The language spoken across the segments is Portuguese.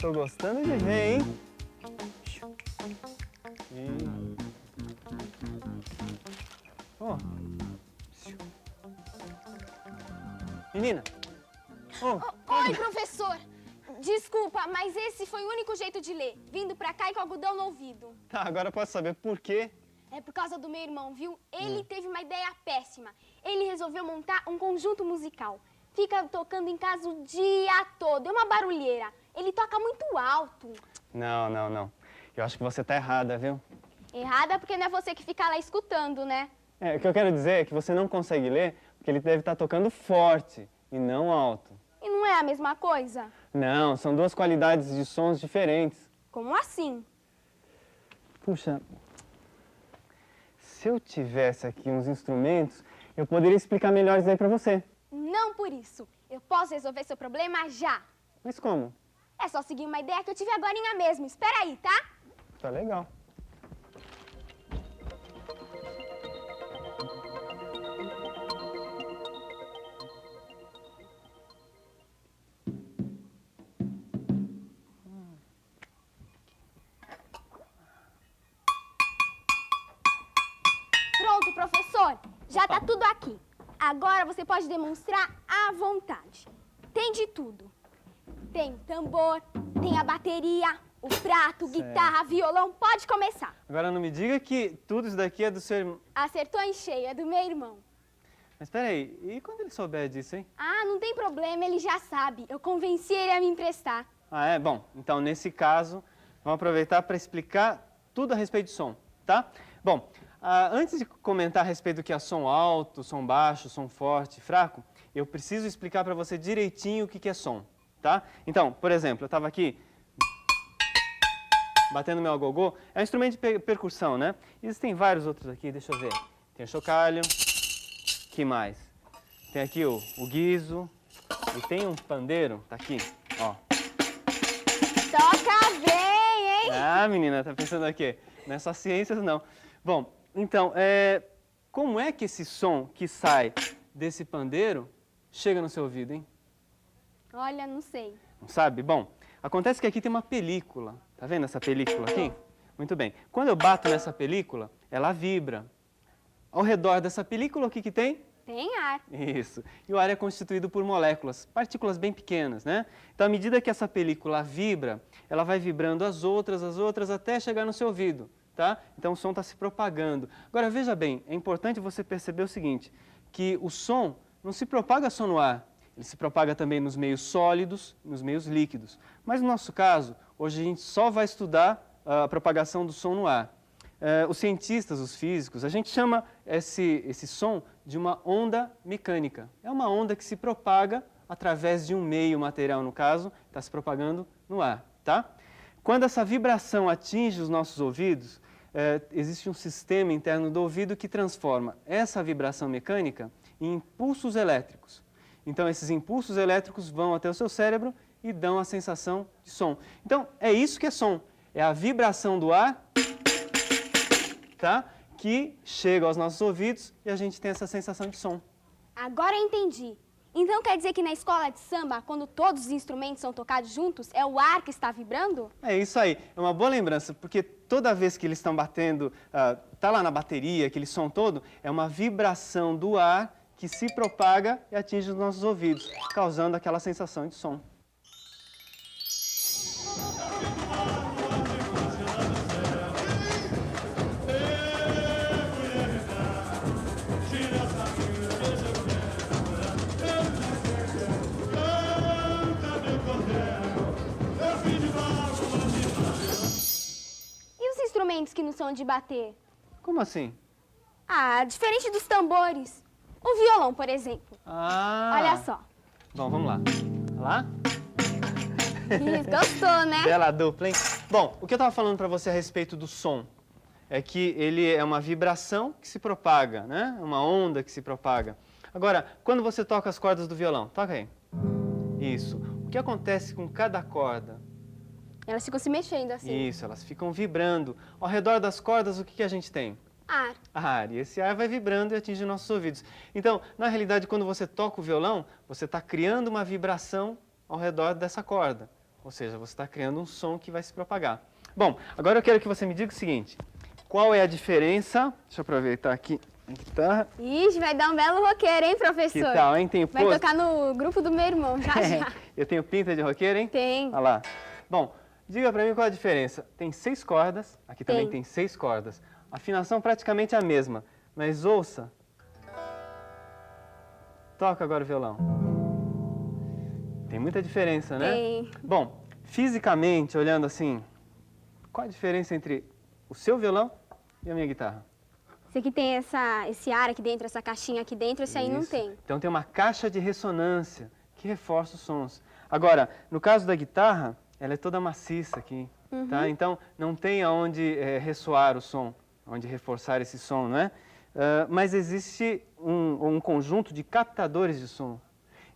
Tô gostando de ver, hein? Ó. Menina. Ó. Oi, professor. Desculpa, mas esse foi o único jeito de ler. Vindo pra cá e com algodão no ouvido. Tá, agora eu posso saber por quê? É por causa do meu irmão, viu? Ele teve uma ideia péssima. Ele resolveu montar um conjunto musical. Fica tocando em casa o dia todo. É uma barulheira. Ele toca muito alto. Não. Eu acho que você tá errada, viu? Errada porque não é você que fica lá escutando, né? O que eu quero dizer é que você não consegue ler porque ele deve estar tocando forte e não alto. E não é a mesma coisa? Não, são duas qualidades de sons diferentes. Como assim? Puxa, se eu tivesse aqui uns instrumentos, eu poderia explicar melhor isso aí pra você. Não por isso. Eu posso resolver seu problema já. Mas como? É só seguir uma ideia que eu tive agorinha mesmo. Espera aí, tá? Tá legal. Pronto, professor. Já tá tudo aqui. Agora você pode demonstrar à vontade. Tem de tudo. Tem o tambor, tem a bateria, o prato, guitarra, violão. Pode começar. Agora não me diga que tudo isso daqui é do seu irmão. Acertou em cheio, é do meu irmão. Mas peraí, e quando ele souber disso, hein? Ah, não tem problema, ele já sabe. Eu convenci ele a me emprestar. Ah, é? Bom, então nesse caso, vamos aproveitar para explicar tudo a respeito de som, tá? Bom, antes de comentar a respeito do que é som alto, som baixo, som forte, fraco, eu preciso explicar para você direitinho o que é som, tá? Então, por exemplo, eu estava aqui batendo meu agogô, é um instrumento de percussão, né? Existem vários outros aqui, deixa eu ver. Tem o chocalho, que mais? Tem aqui o guizo, e tem um pandeiro, tá aqui, ó. Toca bem, hein? Ah, menina, tá pensando aqui? Não é só ciências, não. Bom, então, como é que esse som que sai desse pandeiro chega no seu ouvido, hein? Olha, não sei. Não sabe? Bom, acontece que aqui tem uma película. Tá vendo essa película aqui? Muito bem. Quando eu bato nessa película, ela vibra. Ao redor dessa película, o que tem? Tem ar. Isso. E o ar é constituído por moléculas, partículas bem pequenas, né? Então, à medida que essa película vibra, ela vai vibrando as outras, até chegar no seu ouvido, tá? Então, o som está se propagando. Agora, veja bem, é importante você perceber o seguinte, que o som não se propaga só no ar, ele se propaga também nos meios sólidos, nos meios líquidos. Mas, no nosso caso, hoje a gente só vai estudar a propagação do som no ar. Os cientistas, os físicos, a gente chama esse som de uma onda mecânica. É uma onda que se propaga através de um meio material, no caso, está se propagando no ar, tá? Quando essa vibração atinge os nossos ouvidos, existe um sistema interno do ouvido que transforma essa vibração mecânica em impulsos elétricos. Então, esses impulsos elétricos vão até o seu cérebro e dão a sensação de som. Então, é isso que é som. É a vibração do ar, tá? Que chega aos nossos ouvidos e a gente tem essa sensação de som. Agora eu entendi. Então quer dizer que na escola de samba, quando todos os instrumentos são tocados juntos, é o ar que está vibrando? É isso aí. É uma boa lembrança, porque toda vez que eles estão batendo, tá lá na bateria, aquele som todo, é uma vibração do ar que se propaga e atinge os nossos ouvidos, causando aquela sensação de som. E os instrumentos que não são de bater? Como assim? Ah, diferente dos tambores. O violão, por exemplo. Ah! Olha só. Bom, vamos lá. Lá? Isso, gostou, né? Bela dupla, hein? Bom, o que eu estava falando para você a respeito do som é que ele é uma vibração que se propaga, né? Uma onda que se propaga. Agora, quando você toca as cordas do violão, toca aí. Isso. O que acontece com cada corda? Elas ficam se mexendo assim. Isso, elas ficam vibrando. Ao redor das cordas, o que a gente tem? Ar. Ar. E esse ar vai vibrando e atinge nossos ouvidos. Então, na realidade, quando você toca o violão, você está criando uma vibração ao redor dessa corda. ou seja, você está criando um som que vai se propagar. Bom, agora eu quero que você me diga o seguinte, qual é a diferença, deixa eu aproveitar aqui a guitarra. Ixi, vai dar um belo roqueiro, hein, professor? Que tal, hein? Tem Vai tocar no grupo do meu irmão, já já. Eu tenho pinta de roqueiro, hein? Tem. Olha lá. Bom, diga pra mim qual a diferença. Tem 6 cordas, aqui também tem 6 cordas. A afinação praticamente é a mesma, mas ouça. Toca agora o violão. Tem muita diferença, né? Tem. Bom, fisicamente, olhando assim, qual a diferença entre o seu violão e a minha guitarra? Esse aqui tem esse ar aqui dentro, essa caixinha aqui dentro, esse aí não Isso. tem. Então tem uma caixa de ressonância que reforça os sons. Agora, no caso da guitarra, ela é toda maciça aqui, tá? Então não tem aonde ressoar o som, onde reforçar esse som, não é? Mas existe um conjunto de captadores de som.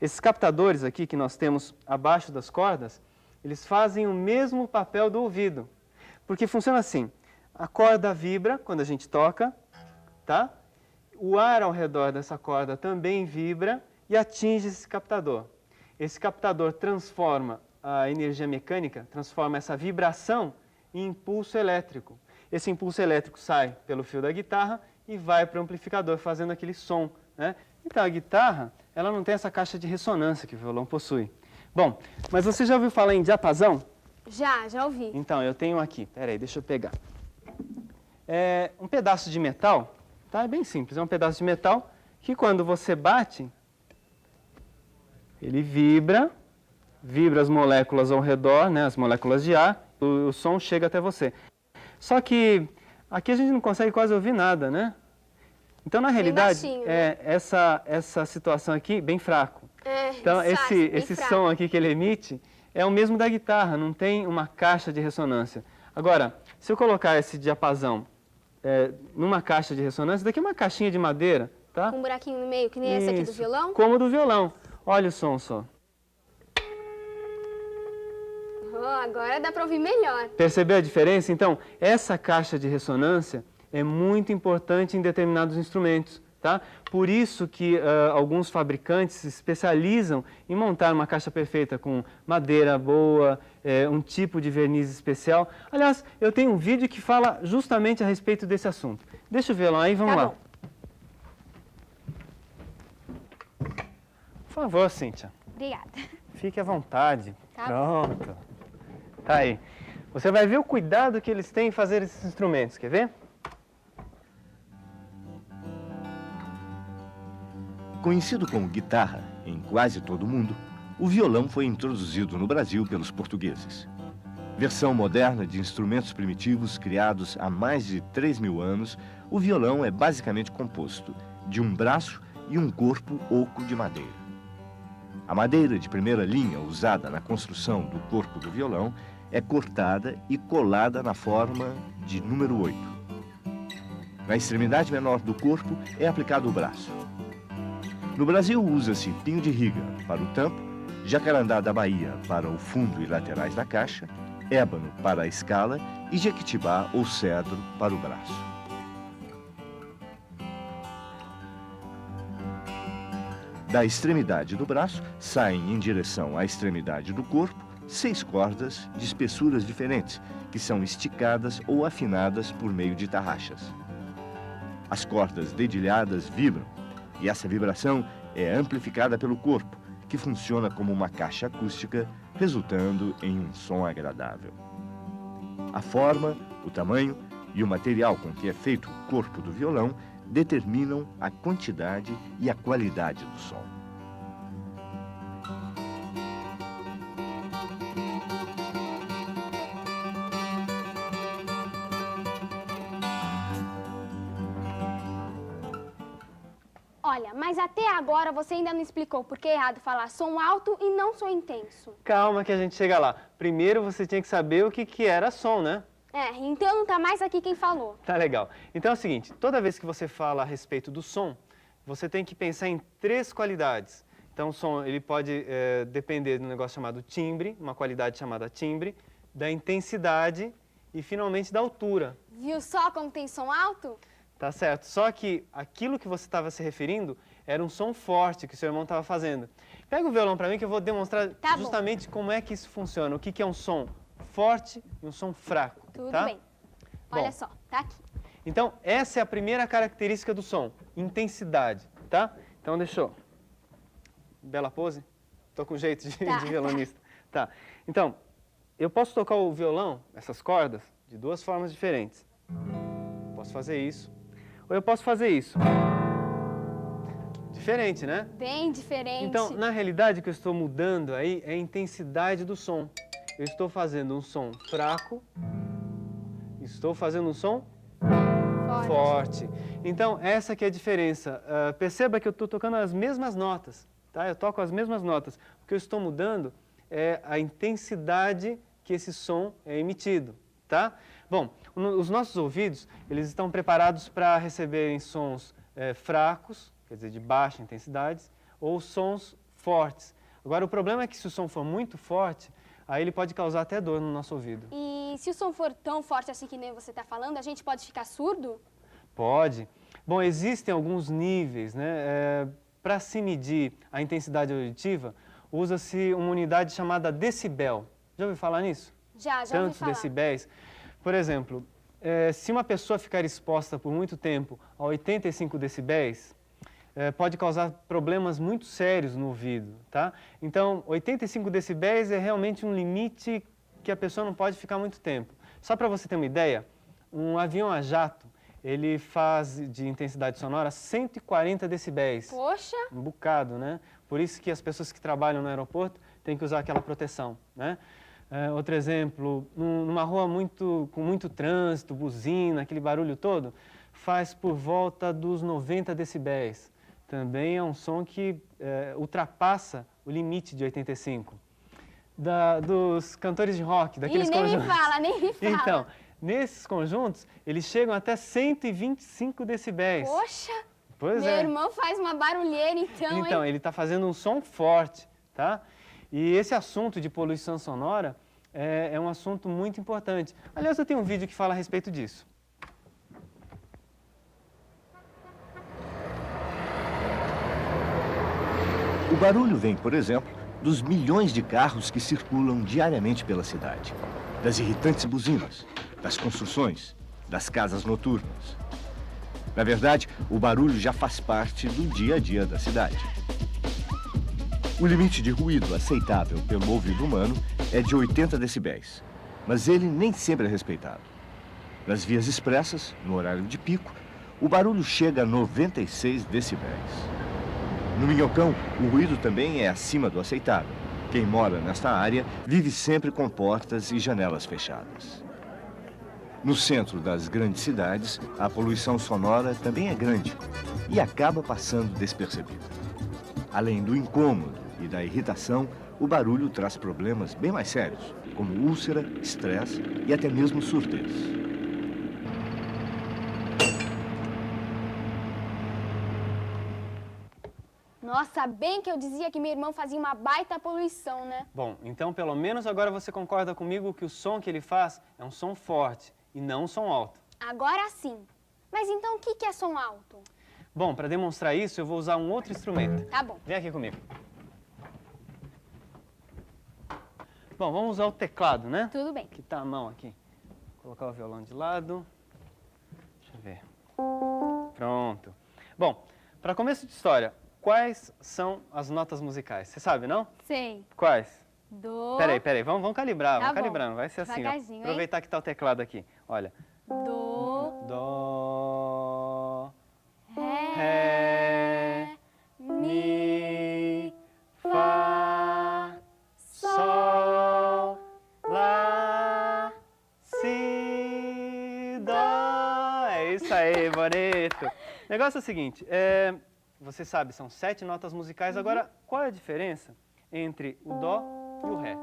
Esses captadores aqui que nós temos abaixo das cordas, eles fazem o mesmo papel do ouvido. Porque funciona assim, a corda vibra quando a gente toca, tá? O ar ao redor dessa corda também vibra e atinge esse captador. Esse captador transforma a energia mecânica, transforma essa vibração em impulso elétrico. Esse impulso elétrico sai pelo fio da guitarra e vai para o amplificador, fazendo aquele som, né? Então, a guitarra, ela não tem essa caixa de ressonância que o violão possui. Bom, mas você já ouviu falar em diapasão? Já ouvi. Então, eu tenho aqui, peraí, deixa eu pegar. É um pedaço de metal, tá? É bem simples, é um pedaço de metal que quando você bate, ele vibra as moléculas ao redor, né, as moléculas de ar, o som chega até você. Só que aqui a gente não consegue quase ouvir nada, né? Então, na realidade, baixinho, né? essa situação aqui, bem fraco. Então, bem esse fraco. som aqui que ele emite é o mesmo da guitarra, não tem uma caixa de ressonância. Agora, se eu colocar esse diapasão numa caixa de ressonância, daqui é uma caixinha de madeira, tá? Com um buraquinho no meio, que nem esse aqui do Isso, violão? como o do violão. Olha o som só. Oh, agora dá para ouvir melhor. Percebeu a diferença? Então, essa caixa de ressonância é muito importante em determinados instrumentos, tá? Por isso que alguns fabricantes se especializam em montar uma caixa perfeita com madeira boa, um tipo de verniz especial. Aliás, eu tenho um vídeo que fala justamente a respeito desse assunto. Deixa o violão aí, vamos Tá lá. bom. Por favor, Cíntia, Obrigada. fique à vontade. Tá Pronto. Tá aí. Você vai ver o cuidado que eles têm em fazer esses instrumentos, quer ver? Conhecido como guitarra em quase todo o mundo, o violão foi introduzido no Brasil pelos portugueses. Versão moderna de instrumentos primitivos criados há mais de 3.000 anos, o violão é basicamente composto de um braço e um corpo oco de madeira. A madeira de primeira linha usada na construção do corpo do violão é cortada e colada na forma de número 8. Na extremidade menor do corpo é aplicado o braço. No Brasil usa-se pinho de riga para o tampo, jacarandá da Bahia para o fundo e laterais da caixa, ébano para a escala e jequitibá ou cedro para o braço. Da extremidade do braço saem em direção à extremidade do corpo 6 cordas de espessuras diferentes, que são esticadas ou afinadas por meio de tarraxas. As cordas dedilhadas vibram, e essa vibração é amplificada pelo corpo, que funciona como uma caixa acústica, resultando em um som agradável. A forma, o tamanho e o material com que é feito o corpo do violão determinam a quantidade e a qualidade do som. Olha, mas até agora você ainda não explicou por que é errado falar som alto e não som intenso. Calma que a gente chega lá. Primeiro você tinha que saber o que era som, né? Então não tá mais aqui quem falou. Tá legal. Então é o seguinte, toda vez que você fala a respeito do som, você tem que pensar em 3 qualidades. Então o som ele pode depender de um negócio chamado timbre, uma qualidade chamada timbre, da intensidade e finalmente da altura. Viu só como tem som alto? Tá certo. Só que aquilo que você estava se referindo era um som forte que o seu irmão estava fazendo. Pega o violão para mim que eu vou demonstrar Tá justamente como é que isso funciona. O que que é um som forte e um som fraco. Tudo tá? bem. Olha Bom, só, tá aqui. então, essa é a primeira característica do som, intensidade, tá? Então, deixa eu... Bela pose? Tô com jeito de violonista. Tá. Então, eu posso tocar o violão, essas cordas, de duas formas diferentes. Posso fazer isso, ou eu posso fazer isso. Diferente, né? Bem diferente. Então, na realidade, o que eu estou mudando aí é a intensidade do som. Eu estou fazendo um som fraco, estou fazendo um som forte. Então, essa que é a diferença. Perceba que eu estou tocando as mesmas notas, tá? Eu toco as mesmas notas. O que eu estou mudando é a intensidade que esse som é emitido, tá? Bom, os nossos ouvidos, eles estão preparados para receberem sons fracos, quer dizer, de baixa intensidade, ou sons fortes. Agora, o problema é que se o som for muito forte, aí ele pode causar até dor no nosso ouvido. E se o som for tão forte assim que nem você está falando, a gente pode ficar surdo? Pode. Bom, existem alguns níveis, né? Para se medir a intensidade auditiva, usa-se uma unidade chamada decibel. Já ouviu falar nisso? Já ouvi Tantos falar. decibéis. Por exemplo, se uma pessoa ficar exposta por muito tempo a 85 decibéis, pode causar problemas muito sérios no ouvido, tá? Então, 85 decibéis é realmente um limite que a pessoa não pode ficar muito tempo. Só para você ter uma ideia, um avião a jato, ele faz de intensidade sonora 140 decibéis. Poxa! Um bocado, né? Por isso que as pessoas que trabalham no aeroporto têm que usar aquela proteção, né? Outro exemplo, numa rua com muito trânsito, buzina, aquele barulho todo, faz por volta dos 90 decibéis. Também é um som que ultrapassa o limite de 85. Dos cantores de rock, daqueles conjuntos. Nem me fala. Então, nesses conjuntos, eles chegam até 125 decibéis. Poxa! Pois Meu é. irmão faz uma barulheira então, Então, hein? ele está fazendo um som forte, tá? E esse assunto de poluição sonora é um assunto muito importante. Aliás, eu tenho um vídeo que fala a respeito disso. O barulho vem, por exemplo, dos milhões de carros que circulam diariamente pela cidade, das irritantes buzinas, das construções, das casas noturnas. Na verdade, o barulho já faz parte do dia a dia da cidade. O limite de ruído aceitável pelo ouvido humano é de 80 decibéis, mas ele nem sempre é respeitado. Nas vias expressas, no horário de pico, o barulho chega a 96 decibéis. No Minhocão, o ruído também é acima do aceitável. Quem mora nesta área vive sempre com portas e janelas fechadas. No centro das grandes cidades, a poluição sonora também é grande e acaba passando despercebida. Além do incômodo e da irritação, o barulho traz problemas bem mais sérios, como úlcera, estresse e até mesmo surdez. Nossa, bem que eu dizia que meu irmão fazia uma baita poluição, né? Bom, então pelo menos agora você concorda comigo que o som que ele faz é um som forte e não um som alto. Agora sim. Mas então o que é som alto? Bom, para demonstrar isso, eu vou usar um outro instrumento. Tá bom. Vem aqui comigo. Bom, vamos usar o teclado, né? Tudo bem. Que tá a mão aqui. Vou colocar o violão de lado. Deixa eu ver. Pronto. Bom, para começo de história, quais são as notas musicais? Você sabe, não? Sei. Quais? Do. Peraí, vamos calibrar, Tá vamos bom. calibrando. Vai ser assim, ó. Devagarzinho, hein? Aproveitar que tá o teclado aqui. Olha. Do. Dó, Ré. Ré, Mi, Fá, Sol, Lá, Si, Dó. É isso aí, bonito. O negócio é o seguinte, você sabe, são 7 notas musicais. Agora, qual é a diferença entre o Dó e o Ré?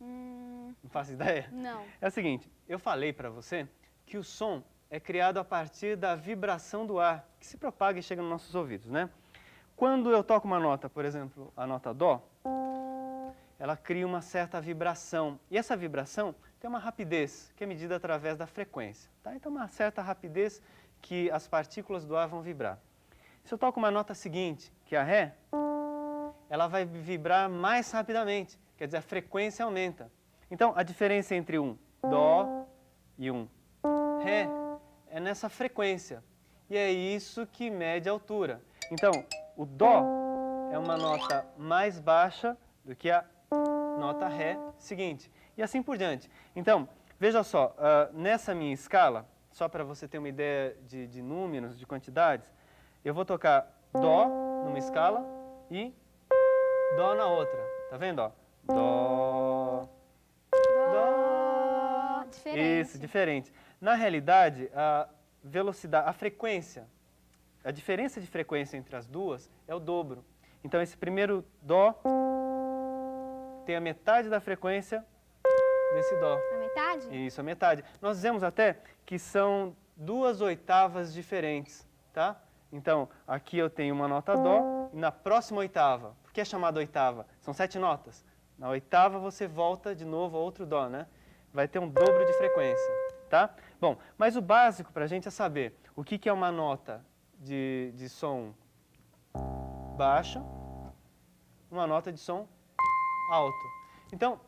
Não faço ideia? Não. É o seguinte, eu falei para você que o som é criado a partir da vibração do ar, que se propaga e chega nos nossos ouvidos, né? Quando eu toco uma nota, por exemplo, a nota Dó, ela cria uma certa vibração. E essa vibração tem uma rapidez, que é medida através da frequência, tá? Então, uma certa rapidez que as partículas do ar vão vibrar. Se eu toco uma nota seguinte, que é a Ré, ela vai vibrar mais rapidamente, quer dizer, a frequência aumenta. Então, a diferença entre um Dó e um Ré é nessa frequência. E é isso que mede a altura. Então, o Dó é uma nota mais baixa do que a nota Ré seguinte. E assim por diante. Então, veja só, nessa minha escala, só para você ter uma ideia de números, de quantidades, eu vou tocar Dó numa escala e Dó na outra. Tá vendo? Ó? Dó, Dó. Diferente. Isso, diferente. Na realidade, a velocidade, a frequência, a diferença de frequência entre as duas é o dobro. Então, esse primeiro Dó tem a metade da frequência desse Dó. A metade? Isso, a metade. Nós dizemos até que são 2 oitavas diferentes, tá? Então, aqui eu tenho uma nota Dó e na próxima oitava, por que é chamada oitava? São 7 notas. Na oitava você volta de novo a outro Dó, né? Vai ter um dobro de frequência, tá? Bom, mas o básico para a gente é saber o que é uma nota de som baixo, uma nota de som alto. Então,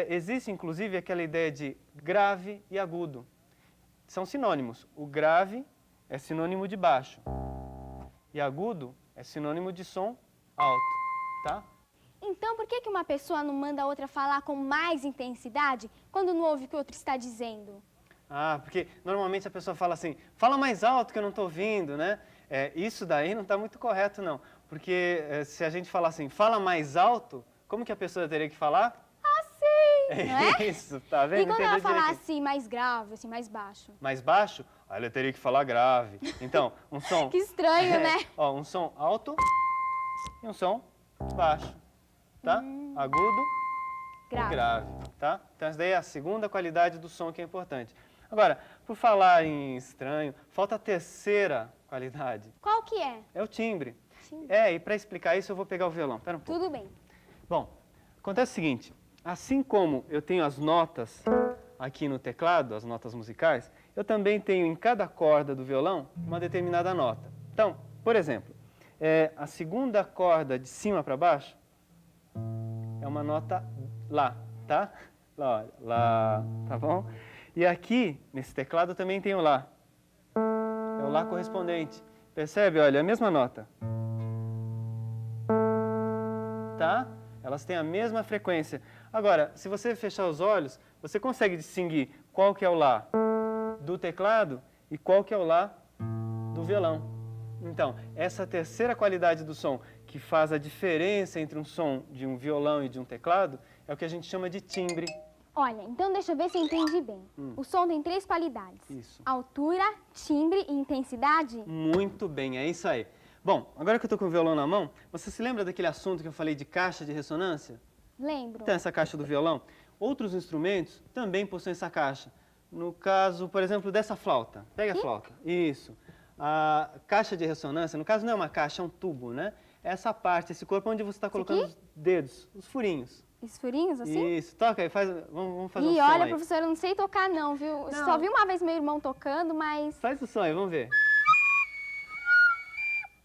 existe inclusive aquela ideia de grave e agudo. São sinônimos. O grave é sinônimo de baixo e agudo é sinônimo de som alto, tá? Então, por que uma pessoa não manda a outra falar com mais intensidade quando não ouve o que o outro está dizendo? Ah, porque normalmente a pessoa fala assim, fala mais alto que eu não estou ouvindo, né? Isso daí não está muito correto, não. Porque se a gente falar assim, fala mais alto, como que a pessoa teria que falar? Assim, não é? Isso, tá vendo? E quando ela Entendeu falar direitinho. assim, mais grave, assim, mais baixo? Mais baixo, aí ela teria que falar grave. Então, um som... Que estranho, né? Ó, um som alto e um som baixo, tá? Agudo Grave. e grave, tá? Então, essa daí é a segunda qualidade do som que é importante. Agora, por falar em estranho, falta a terceira qualidade. Qual que é? É o timbre. Timbre. E para explicar isso eu vou pegar o violão. Pera um pouco. Tudo bem. Bom, acontece o seguinte, assim como eu tenho as notas aqui no teclado, as notas musicais, eu também tenho em cada corda do violão uma determinada nota. Então, por exemplo, a segunda corda de cima para baixo é uma nota Lá, tá? Lá, olha, Lá, tá bom? E aqui, nesse teclado, também tem o Lá. É o Lá correspondente. Percebe? Olha, a mesma nota. Tá? Elas têm a mesma frequência. Agora, se você fechar os olhos, você consegue distinguir qual que é o Lá do teclado e qual que é o Lá do violão. Então, essa terceira qualidade do som, que faz a diferença entre um som de um violão e de um teclado, é o que a gente chama de timbre. Olha, então deixa eu ver se eu entendi bem. O som tem 3 qualidades. Isso. Altura, timbre e intensidade? Muito bem, é isso aí. Bom, agora que eu estou com o violão na mão, você se lembra daquele assunto que eu falei de caixa de ressonância? Lembro. Então, essa caixa do violão. Outros instrumentos também possuem essa caixa. No caso, por exemplo, dessa flauta. Pega a flauta. Isso. A caixa de ressonância, no caso não é uma caixa, é um tubo, né? É essa parte, esse corpo onde você está colocando os dedos, os furinhos. Os furinhos, assim? Isso, toca aí, vamos fazer um Ih, som olha, aí. professora, eu não sei tocar não, viu? Eu Não. só vi uma vez meu irmão tocando, mas... Faz o som aí, vamos ver.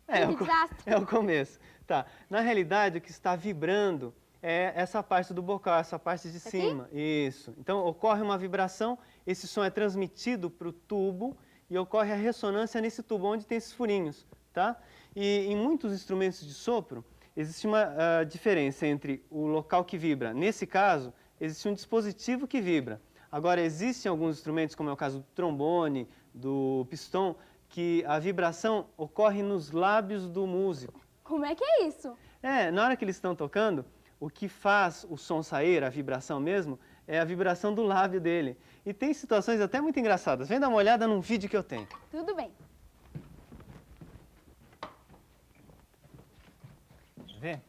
Que desastre. É o começo. Tá. Na realidade, o que está vibrando é essa parte do bocal, essa parte de cima. Isso. Então, ocorre uma vibração, esse som é transmitido para o tubo e ocorre a ressonância nesse tubo, onde tem esses furinhos, tá? E em muitos instrumentos de sopro, existe uma diferença entre o local que vibra. Nesse caso, existe um dispositivo que vibra. Agora, existem alguns instrumentos, como é o caso do trombone, do pistão, que a vibração ocorre nos lábios do músico. Como é que é isso? Na hora que eles estão tocando, o que faz o som sair, a vibração mesmo, é a vibração do lábio dele. E tem situações até muito engraçadas. Vem dar uma olhada num vídeo que eu tenho. Tudo bem. Vê?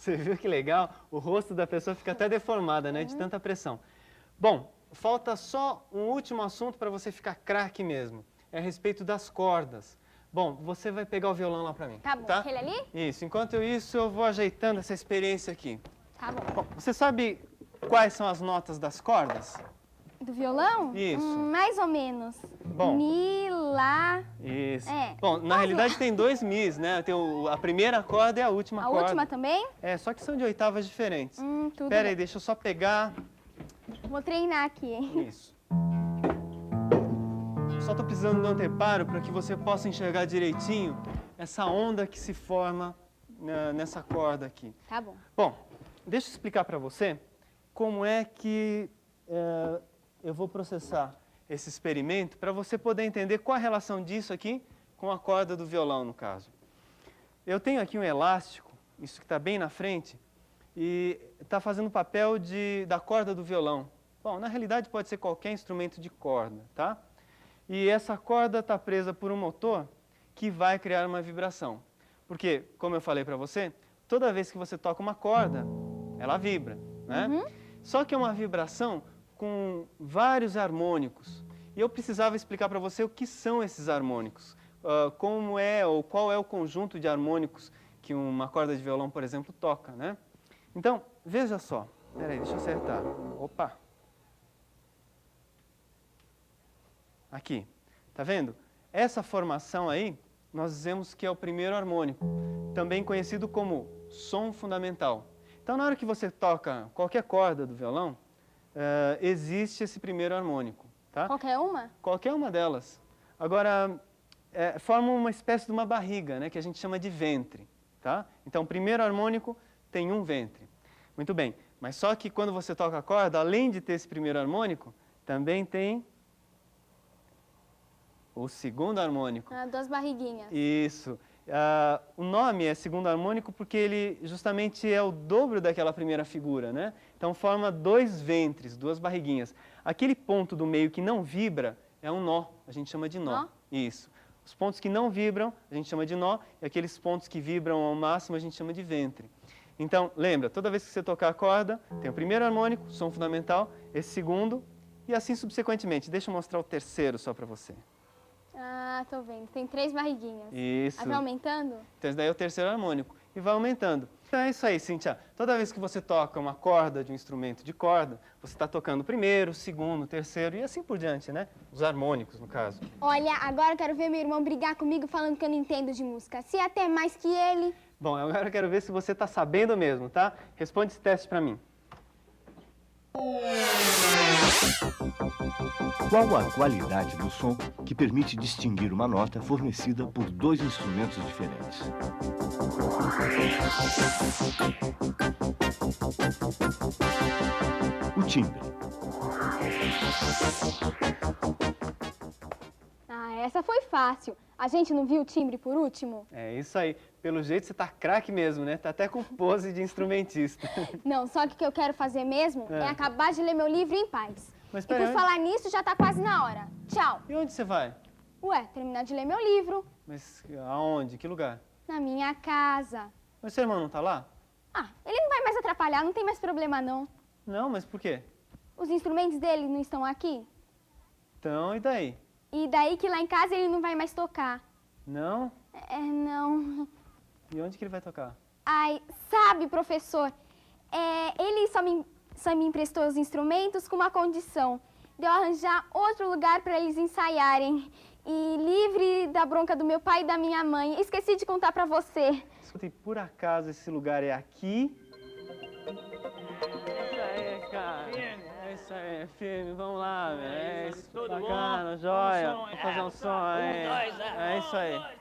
Você viu que legal? O rosto da pessoa fica até deformado, né? De tanta pressão. Bom, falta só um último assunto para você ficar craque mesmo. É a respeito das cordas. Bom, você vai pegar o violão lá para mim. Tá bom. Aquele ali? Isso. Enquanto isso, eu vou ajeitando essa experiência aqui. Tá bom. Bom, você sabe quais são as notas das cordas? Do violão? Isso. Mais ou menos. Bom. Mi, lá... Isso. É. Bom, na realidade tem 2 mis, né? Tem a primeira corda e a última A corda. última também? É, só que são de oitavas diferentes. Tudo Pera aí, bem. deixa eu só pegar. Vou treinar aqui, hein? Isso. Só tô precisando de um anteparo para que você possa enxergar direitinho essa onda que se forma nessa corda aqui. Tá bom. Bom, deixa eu explicar para você como é que eu vou processar esse experimento para você poder entender qual a relação disso aqui com a corda do violão, no caso. Eu tenho aqui um elástico, isso que está bem na frente, e está fazendo o papel da corda do violão. Bom, na realidade pode ser qualquer instrumento de corda, tá? E essa corda está presa por um motor que vai criar uma vibração. Porque, como eu falei para você, toda vez que você toca uma corda, ela vibra, né? Só que é uma vibração com vários harmônicos. E eu precisava explicar para você o que são esses harmônicos. Como é ou qual é o conjunto de harmônicos que uma corda de violão, por exemplo, toca, né? Então, veja só. Espera aí, deixa eu acertar. Opa! Aqui, tá vendo? Essa formação aí, nós dizemos que é o primeiro harmônico, também conhecido como som fundamental. Então, na hora que você toca qualquer corda do violão, existe esse primeiro harmônico, tá? Qualquer uma? Qualquer uma delas. Agora, forma uma espécie de uma barriga, né, que a gente chama de ventre, tá? Então, o primeiro harmônico tem um ventre. Muito bem, mas só que quando você toca a corda, além de ter esse primeiro harmônico, também tem o segundo harmônico. 2 barriguinhas. Isso. O nome é segundo harmônico porque ele justamente é o dobro daquela primeira figura, né? Então forma 2 ventres, 2 barriguinhas. Aquele ponto do meio que não vibra é um nó, a gente chama de nó. Isso. Os pontos que não vibram, a gente chama de nó, e aqueles pontos que vibram ao máximo, a gente chama de ventre. Então, lembra, toda vez que você tocar a corda, tem o primeiro harmônico, som fundamental, esse segundo, e assim subsequentemente. Deixa eu mostrar o terceiro só para você. Ah, tô vendo. Tem 3 barriguinhas. Isso. Aí vai aumentando? Então, esse daí é o terceiro harmônico. E vai aumentando. Então, é isso aí, Cíntia. Toda vez que você toca uma corda de um instrumento de corda, você está tocando o primeiro, o segundo, o terceiro e assim por diante, né? Os harmônicos, no caso. Olha, agora eu quero ver meu irmão brigar comigo falando que eu não entendo de música. Se até mais que ele. Bom, agora eu quero ver se você está sabendo mesmo, tá? Responde esse teste para mim. Qual a qualidade do som que permite distinguir uma nota fornecida por 2 instrumentos diferentes? O timbre. Ah, essa foi fácil. A gente não viu o timbre por último? É isso aí. Pelo jeito você tá craque mesmo, né? Tá até com pose de instrumentista. Não, só que o que eu quero fazer mesmo é acabar de ler meu livro em paz. Mas E por peraí. falar nisso, já tá quase na hora. Tchau. E onde você vai? Ué, terminar de ler meu livro. Mas aonde? Que lugar? Na minha casa. Mas seu irmão não tá lá? Ah, ele não vai mais atrapalhar, não tem mais problema não. Não, mas por quê? Os instrumentos dele não estão aqui? Então, e daí? E daí que lá em casa ele não vai mais tocar. Não? Não. E onde que ele vai tocar? Ai, sabe, professor, ele só me emprestou os instrumentos com uma condição, de eu arranjar outro lugar para eles ensaiarem. E livre da bronca do meu pai e da minha mãe. Esqueci de contar para você. Escuta, e por acaso esse lugar é aqui? Isso aí, cara. É isso aí, firme, vamos lá, velho. É isso, bacana, joia. Vamos fazer um som aí. É isso aí.